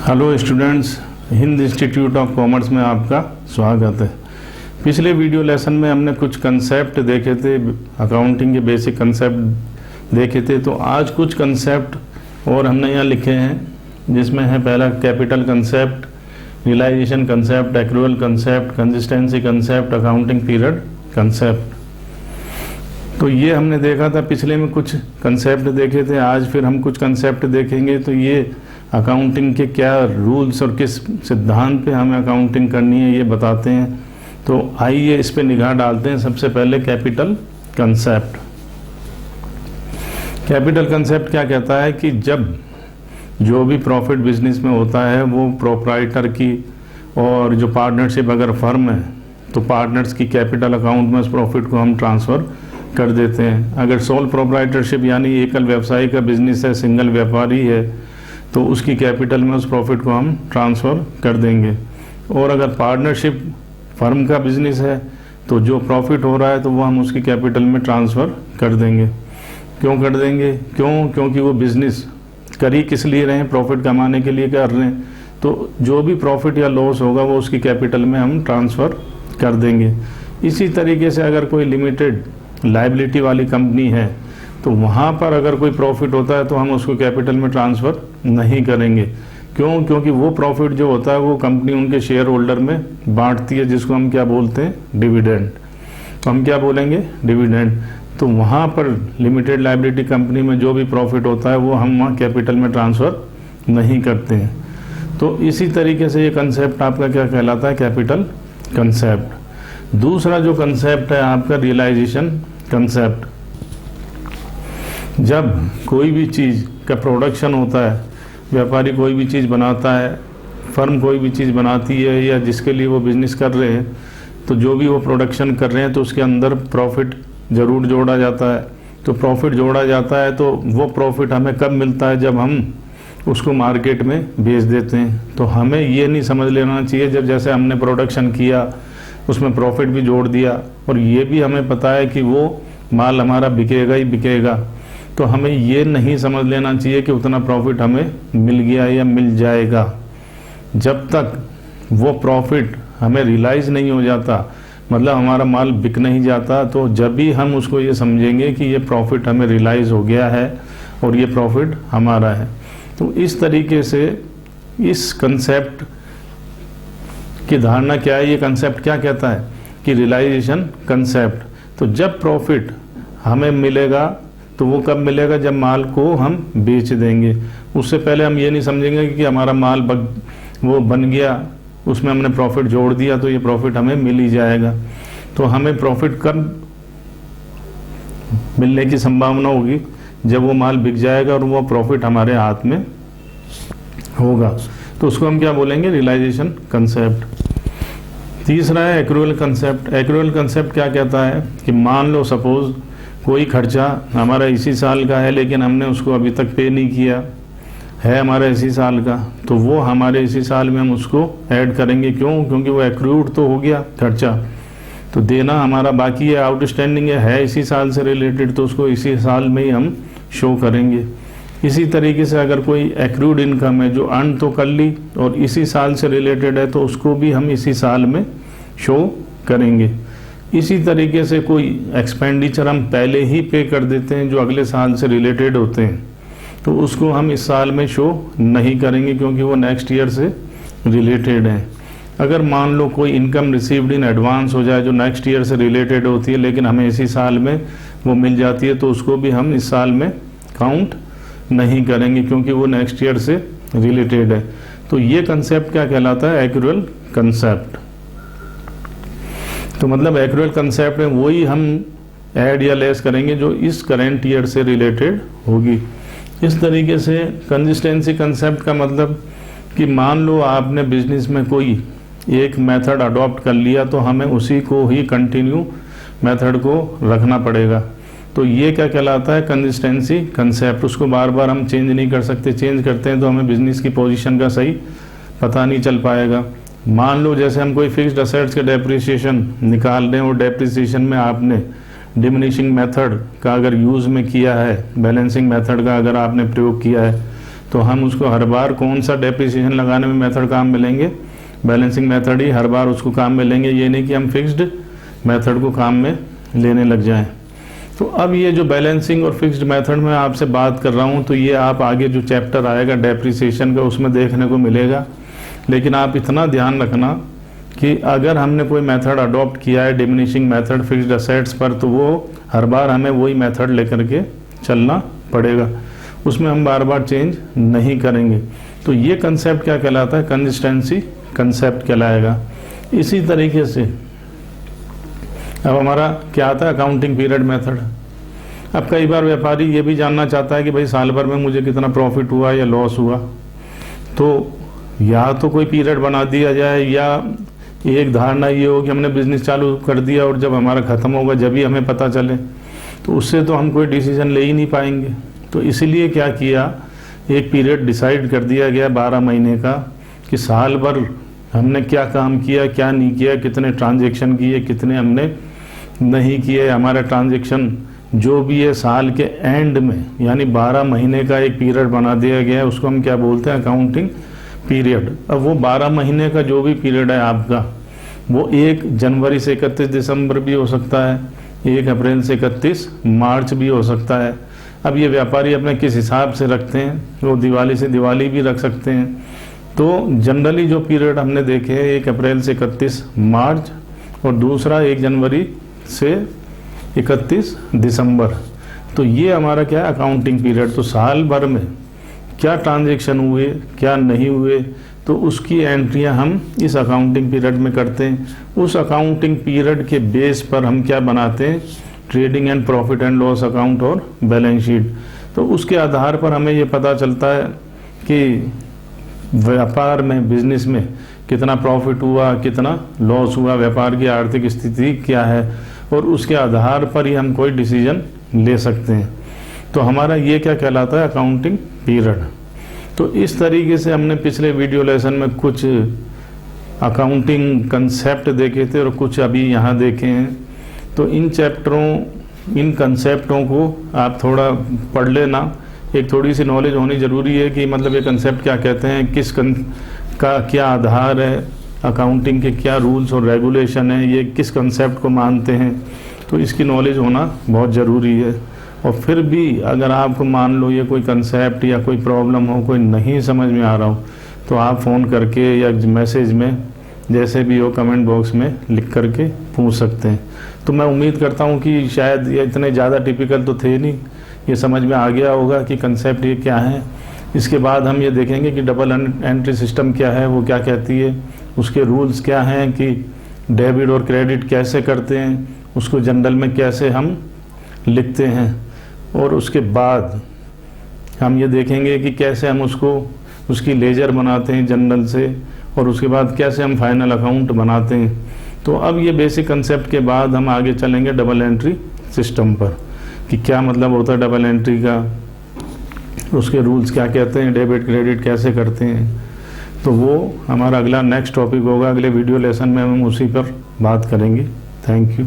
Hello students, Hind institute of commerce में आपका स्वागत है। पिछले वीडियो लेसन में हमने कुछ कंसेप्ट देखे थे, अकाउंटिंग के बेसिक कंसेप्ट देखे थे। तो आज कुछ कंसेप्ट और हमने यहाँ लिखे हैं, जिसमें है पहला capital concept, realisation concept, accrual concept, consistency concept, accounting period concept. तो ये हमने देखा था, पिछले में कुछ कंसेप्ट देखे थे। आज फिर हम कुछ कंसेप्ट देखेंगे। तो ये अकाउंटिंग के क्या रूल्स और किस सिद्धांत पे हमें अकाउंटिंग करनी है ये बताते हैं। तो आइए इस पे निगाह डालते हैं। सबसे पहले कैपिटल कंसेप्ट। कैपिटल कंसेप्ट क्या कहता है कि जब जो भी प्रॉफिट बिजनेस में होता है वो प्रोप्राइटर की और जो पार्टनरशिप अगर फर्म है तो पार्टनर्स की कैपिटल अकाउंट में उस प्रॉफिट को हम ट्रांसफ़र कर देते हैं। अगर सोल प्रोप्राइटरशिप यानी एकल व्यवसायी का बिजनेस है, सिंगल व्यापारी है, तो उसकी कैपिटल में उस प्रॉफिट को हम ट्रांसफ़र कर देंगे। और अगर पार्टनरशिप फर्म का बिजनेस है तो जो प्रॉफिट हो रहा है तो वो हम उसकी कैपिटल में ट्रांसफ़र कर देंगे। क्यों कर देंगे? क्योंकि वो बिजनेस कर ही किस लिए रहे हैं? प्रॉफिट कमाने के लिए कर रहे हैं। तो जो भी प्रॉफिट या लॉस होगा वो उसकी कैपिटल में हम ट्रांसफ़र कर देंगे। इसी तरीके से अगर कोई लिमिटेड लायबिलिटी वाली कंपनी है तो वहाँ पर अगर कोई प्रॉफिट होता है तो हम उसको कैपिटल में ट्रांसफ़र नहीं करेंगे। क्योंकि वो प्रॉफिट जो होता है वो कंपनी उनके शेयर होल्डर में बांटती है, जिसको हम क्या बोलते हैं? डिविडेंड। तो हम क्या बोलेंगे? डिविडेंड। तो वहाँ पर लिमिटेड लायबिलिटी कंपनी में जो भी प्रॉफिट होता है वो हम वहाँ कैपिटल में ट्रांसफ़र नहीं करते हैं। तो इसी तरीके से ये कंसेप्ट आपका क्या कहलाता है? Capital concept. दूसरा जो कंसेप्ट है आपका रियलाइजेशन कंसेप्ट। जब कोई भी चीज़ का प्रोडक्शन होता है, व्यापारी कोई भी चीज़ बनाता है, फर्म कोई भी चीज़ बनाती है या जिसके लिए वो बिज़नेस कर रहे हैं, तो जो भी वो प्रोडक्शन कर रहे हैं तो उसके अंदर प्रॉफिट ज़रूर जोड़ा जाता है। तो प्रॉफिट जोड़ा जाता है तो वो प्रॉफिट हमें कब मिलता है? जब हम उसको मार्केट में बेच देते हैं। तो हमें ये नहीं समझ लेना चाहिए जब जैसे हमने प्रोडक्शन किया उसमें प्रॉफिट भी जोड़ दिया और ये भी हमें पता है कि वो माल हमारा बिकेगा ही बिकेगा, तो हमें ये नहीं समझ लेना चाहिए कि उतना प्रॉफिट हमें मिल गया या मिल जाएगा। जब तक वो प्रॉफिट हमें रियलाइज़ नहीं हो जाता, मतलब हमारा माल बिक नहीं जाता, तो जब भी हम उसको ये समझेंगे कि ये प्रॉफिट हमें रियलाइज़ हो गया है और ये प्रॉफिट हमारा है। तो इस तरीके से इस कंसेप्ट की धारणा क्या है? ये कंसेप्ट क्या कहता है कि रियलाइजेशन कंसेप्ट। तो जब प्रॉफिट हमें मिलेगा तो वो कब मिलेगा? जब माल को हम बेच देंगे। उससे पहले हम ये नहीं समझेंगे कि हमारा माल वो बन गया, उसमें हमने प्रॉफिट जोड़ दिया तो ये प्रॉफिट हमें मिल ही जाएगा। तो हमें प्रॉफिट कब मिलने की संभावना होगी? जब वो माल बिक जाएगा और वो प्रॉफिट हमारे हाथ में होगा। तो उसको हम क्या बोलेंगे? Realisation concept. तीसरा है एक्रूअल कंसेप्ट। एक्रूअल कंसेप्ट क्या कहता है कि मान लो सपोज कोई खर्चा हमारा इसी साल का है लेकिन हमने उसको अभी तक पे नहीं किया है, हमारा इसी साल का, तो वो हमारे इसी साल में हम उसको ऐड करेंगे। क्योंकि वो एक्रूड तो हो गया खर्चा, तो देना हमारा बाकी है, आउटस्टैंडिंग है इसी साल से रिलेटेड, तो उसको इसी साल में ही हम शो करेंगे। इसी तरीके से अगर कोई एक्रूड इनकम है जो अर्न तो कर ली और इसी साल से रिलेटेड है तो उसको भी हम इसी साल में शो करेंगे। इसी तरीके से कोई एक्सपेंडिचर हम पहले ही पे कर देते हैं जो अगले साल से रिलेटेड होते हैं, तो उसको हम इस साल में शो नहीं करेंगे क्योंकि वो नेक्स्ट ईयर से रिलेटेड है। अगर मान लो कोई इनकम रिसीव्ड इन एडवांस हो जाए जो नेक्स्ट ईयर से रिलेटेड होती है लेकिन हमें इसी साल में वो मिल जाती है, तो उसको भी हम इस साल में काउंट नहीं करेंगे क्योंकि वो नेक्स्ट ईयर से रिलेटेड है। तो ये कंसेप्ट क्या कहलाता है? Accrual concept. तो मतलब एक्रूअल कंसेप्ट में वही हम ऐड या लेस करेंगे जो इस करेंट ईयर से रिलेटेड होगी। इस तरीके से कंसिस्टेंसी कंसेप्ट का मतलब कि मान लो आपने बिजनेस में कोई एक मेथड अडॉप्ट कर लिया तो हमें उसी को ही कंटिन्यू मेथड को रखना पड़ेगा। तो ये क्या कहलाता है? Consistency concept. उसको बार बार हम चेंज नहीं कर सकते, चेंज करते हैं तो हमें बिजनेस की पोजीशन का सही पता नहीं चल पाएगा। मान लो जैसे हम कोई फिक्स्ड असेट्स के डेप्रिसिएशन निकाल रहे हैं और डेप्रिसिएशन में आपने डिमिनिशिंग मेथड का अगर यूज़ में किया है, बैलेंसिंग मेथड का अगर आपने प्रयोग किया है, तो हम उसको हर बार कौन सा डेप्रिसिएशन लगाने में मेथड काम मिलेंगे, बैलेंसिंग मेथड ही हर बार उसको काम में लेंगे। ये नहीं कि हम फिक्स्ड मेथड को काम में लेने लग जाएं। तो अब ये जो बैलेंसिंग और फिक्स्ड मेथड में आपसे बात कर रहा हूँ, तो ये आप आगे जो चैप्टर आएगा डेप्रिसिएशन का उसमें देखने को मिलेगा। लेकिन आप इतना ध्यान रखना कि अगर हमने कोई मेथड अडॉप्ट किया है डिमिनिशिंग मेथड फिक्स्ड असेट्स पर, तो वो हर बार हमें वही मेथड लेकर के चलना पड़ेगा, उसमें हम बार बार चेंज नहीं करेंगे। तो ये कंसेप्ट क्या कहलाता है, कंसिस्टेंसी कंसेप्ट कहलाएगा। इसी तरीके से अब हमारा क्या आता है, अकाउंटिंग पीरियड मेथड। अब कई बार व्यापारी ये भी जानना चाहता है कि भाई साल भर में मुझे कितना प्रॉफिट हुआ या लॉस हुआ। तो या तो कोई पीरियड बना दिया जाए, या एक धारणा ये हो कि हमने बिजनेस चालू कर दिया और जब हमारा ख़त्म होगा जब ही हमें पता चले, तो उससे तो हम कोई डिसीजन ले ही नहीं पाएंगे। तो इसलिए क्या किया, एक पीरियड डिसाइड कर दिया गया 12 महीने का कि साल भर हमने क्या काम किया, क्या नहीं किया, कितने ट्रांजैक्शन किए, कितने हमने नहीं किए। हमारा ट्रांजैक्शन जो भी है साल के एंड में, यानी 12 महीने का एक पीरियड बना दिया गया है, उसको हम क्या बोलते हैं, अकाउंटिंग पीरियड। अब वो 12 महीने का जो भी पीरियड है आपका, वो 1 जनवरी से 31 दिसंबर भी हो सकता है, 1 अप्रैल से 31 मार्च भी हो सकता है। अब ये व्यापारी अपने किस हिसाब से रखते हैं, वो दिवाली से दिवाली भी रख सकते हैं। तो जनरली जो पीरियड हमने देखे हैं 1 अप्रैल से 31 मार्च और दूसरा 1 जनवरी से 31 दिसंबर। तो ये हमारा क्या है, अकाउंटिंग पीरियड। तो साल भर में क्या ट्रांजैक्शन हुए, क्या नहीं हुए, तो उसकी एंट्रियां हम इस अकाउंटिंग पीरियड में करते हैं। उस अकाउंटिंग पीरियड के बेस पर हम क्या बनाते हैं, trading and profit and loss account और बैलेंस शीट। तो उसके आधार पर हमें ये पता चलता है कि व्यापार में, बिजनेस में कितना प्रॉफिट हुआ, कितना लॉस हुआ, व्यापार की आर्थिक स्थिति क्या है, और उसके आधार पर ही हम कोई डिसीजन ले सकते हैं। तो हमारा ये क्या कहलाता है, अकाउंटिंग पीरियड। तो इस तरीके से हमने पिछले वीडियो लेसन में कुछ अकाउंटिंग कंसेप्ट देखे थे और कुछ अभी यहाँ देखे हैं। तो इन चैप्टरों, इन कंसेप्टों को आप थोड़ा पढ़ लेना। एक थोड़ी सी नॉलेज होनी ज़रूरी है कि मतलब ये कंसेप्ट क्या कहते हैं, का क्या आधार है, अकाउंटिंग के क्या रूल्स और रेगुलेशन है, ये किस कंसेप्ट को मानते हैं। तो इसकी नॉलेज होना बहुत ज़रूरी है। और फिर भी अगर आपको मान लो ये कोई कंसेप्ट या कोई प्रॉब्लम हो, कोई नहीं समझ में आ रहा हो, तो आप फ़ोन करके या मैसेज में जैसे भी हो कमेंट बॉक्स में लिख करके पूछ सकते हैं। तो मैं उम्मीद करता हूँ कि शायद ये इतने ज़्यादा टिपिकल तो थे नहीं, ये समझ में आ गया होगा कि कंसेप्ट ये क्या है। इसके बाद हम ये देखेंगे कि डबल एंट्री सिस्टम क्या है, वो क्या कहती है, उसके रूल्स क्या हैं, कि डेबिट और क्रेडिट कैसे करते हैं, उसको जनरल में कैसे हम लिखते हैं, और उसके बाद हम ये देखेंगे कि कैसे हम उसकी लेजर बनाते हैं जनरल से, और उसके बाद कैसे हम फाइनल अकाउंट बनाते हैं। तो अब ये बेसिक कंसेप्ट के बाद हम आगे चलेंगे डबल एंट्री सिस्टम पर, कि क्या मतलब होता है डबल एंट्री का, उसके रूल्स क्या कहते हैं, डेबिट क्रेडिट कैसे करते हैं। तो वो हमारा अगला नेक्स्ट टॉपिक होगा, अगले वीडियो लेसन में हम उसी पर बात करेंगे। Thank you.